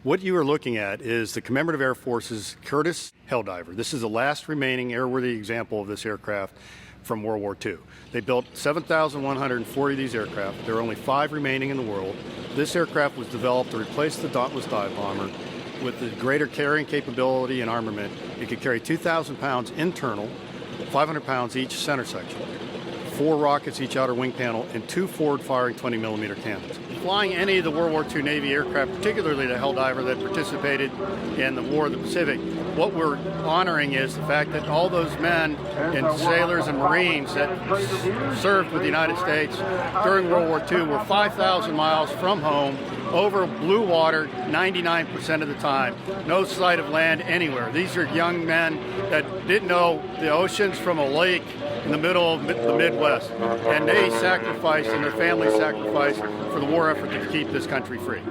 What you are looking at is the Commemorative Air Force's Curtiss Helldiver. This is the last remaining airworthy example of this aircraft from World War II. They built 7,140 of these aircraft. There are only 5 remaining in the world. This aircraft was developed to replace the Dauntless dive bomber with the greater carrying capability and armament. It could carry 2,000 pounds internal, 500 pounds each center section, 4 rockets each outer wing panel, and 2 forward-firing 20mm cannons. Flying any of the World War II Navy aircraft, particularly the Helldiver that participated in the War of the Pacific, what we're honoring is the fact that all those men and sailors and Marines that served with the United States during World War II were 5,000 miles from home, over blue water 99% of the time. No sight of land anywhere. These are young men that didn't know the oceans from a lake in the middle of the Midwest. And they sacrificed, and their families sacrificed, for the war effort to keep this country free.